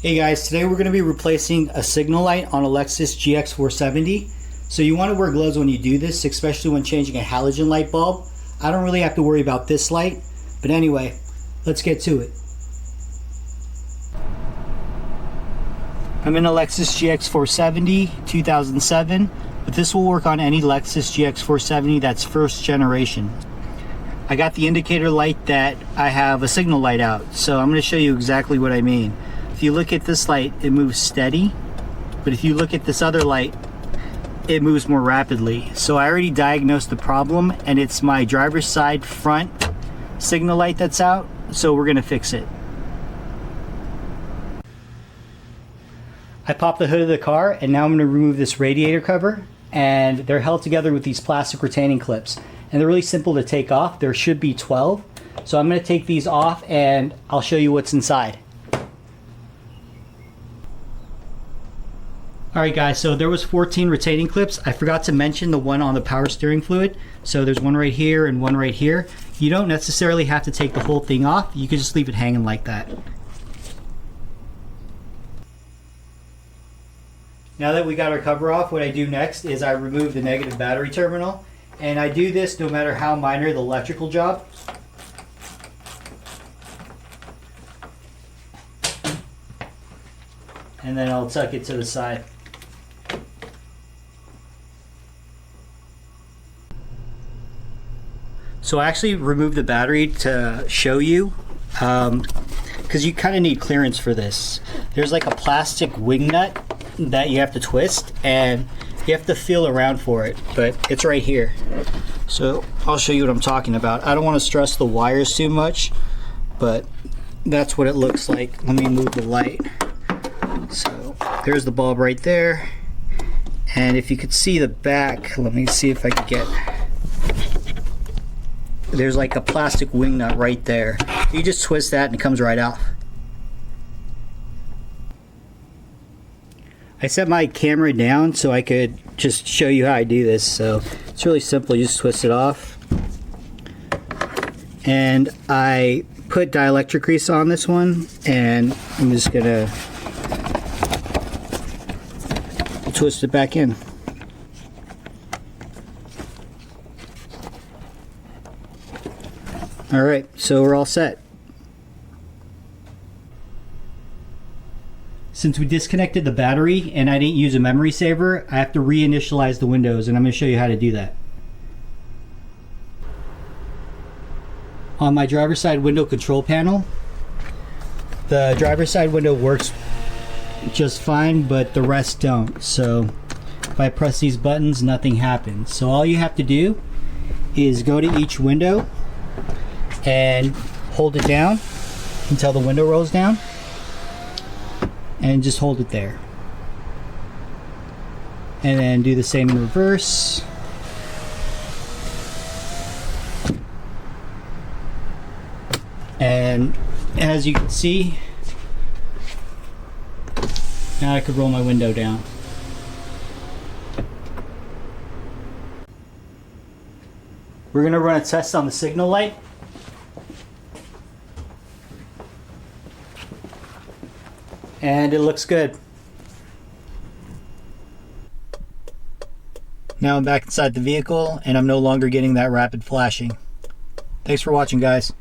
Hey guys, today we're going to be replacing a signal light on a Lexus GX470. So you want to wear gloves when you do this, especially when changing a halogen light bulb. I don't really have to worry about this light, but anyway, let's get to it. I'm in a Lexus GX470 2007, but this will work on any Lexus GX470 that's first generation. I got the indicator light that I have a signal light out, so I'm going to show you exactly what I mean. If you look at this light, it moves steady, but if you look at this other light, it moves more rapidly. So I already diagnosed the problem, and it's my driver's side front signal light that's out, so we're gonna fix it. I popped the hood of the car, and now I'm gonna remove this radiator cover, and they're held together with these plastic retaining clips, and they're really simple to take off. There should be 12, so I'm gonna take these off and I'll show you what's inside. Alright guys, so there was 14 retaining clips. I forgot to mention the one on the power steering fluid. So there's one right here and one right here. You don't necessarily have to take the whole thing off. You can just leave it hanging like that. Now that we got our cover off, what I do next is I remove the negative battery terminal. And I do this no matter how minor the electrical job. And then I'll tuck it to the side. So I actually removed the battery to show you, because you kind of need clearance for this. There's like a plastic wing nut that you have to twist, and you have to feel around for it, but it's right here. So I'll show you what I'm talking about. I don't want to stress the wires too much, but that's what it looks like. Let me move the light. So there's the bulb right there, and if you could see the back, let me see if I could get, there's like a plastic wing nut right there. You just twist that and it comes right off. I set my camera down so I could just show you how I do this. So it's really simple. You just twist it off, and I put dielectric grease on this one, and I'm just gonna twist it back in. Alright, so we're all set. Since we disconnected the battery and I didn't use a memory saver, I have to reinitialize the windows, and I'm going to show you how to do that. On my driver's side window control panel, the driver's side window works just fine, but the rest don't. So if I press these buttons, nothing happens. So all you have to do is go to each window and hold it down until the window rolls down, and just hold it there, and then do the same in reverse. And as you can see, now I could roll my window down. We're going to run a test on the signal light. And it looks good. Now I'm back inside the vehicle, and I'm no longer getting that rapid flashing. Thanks for watching, guys.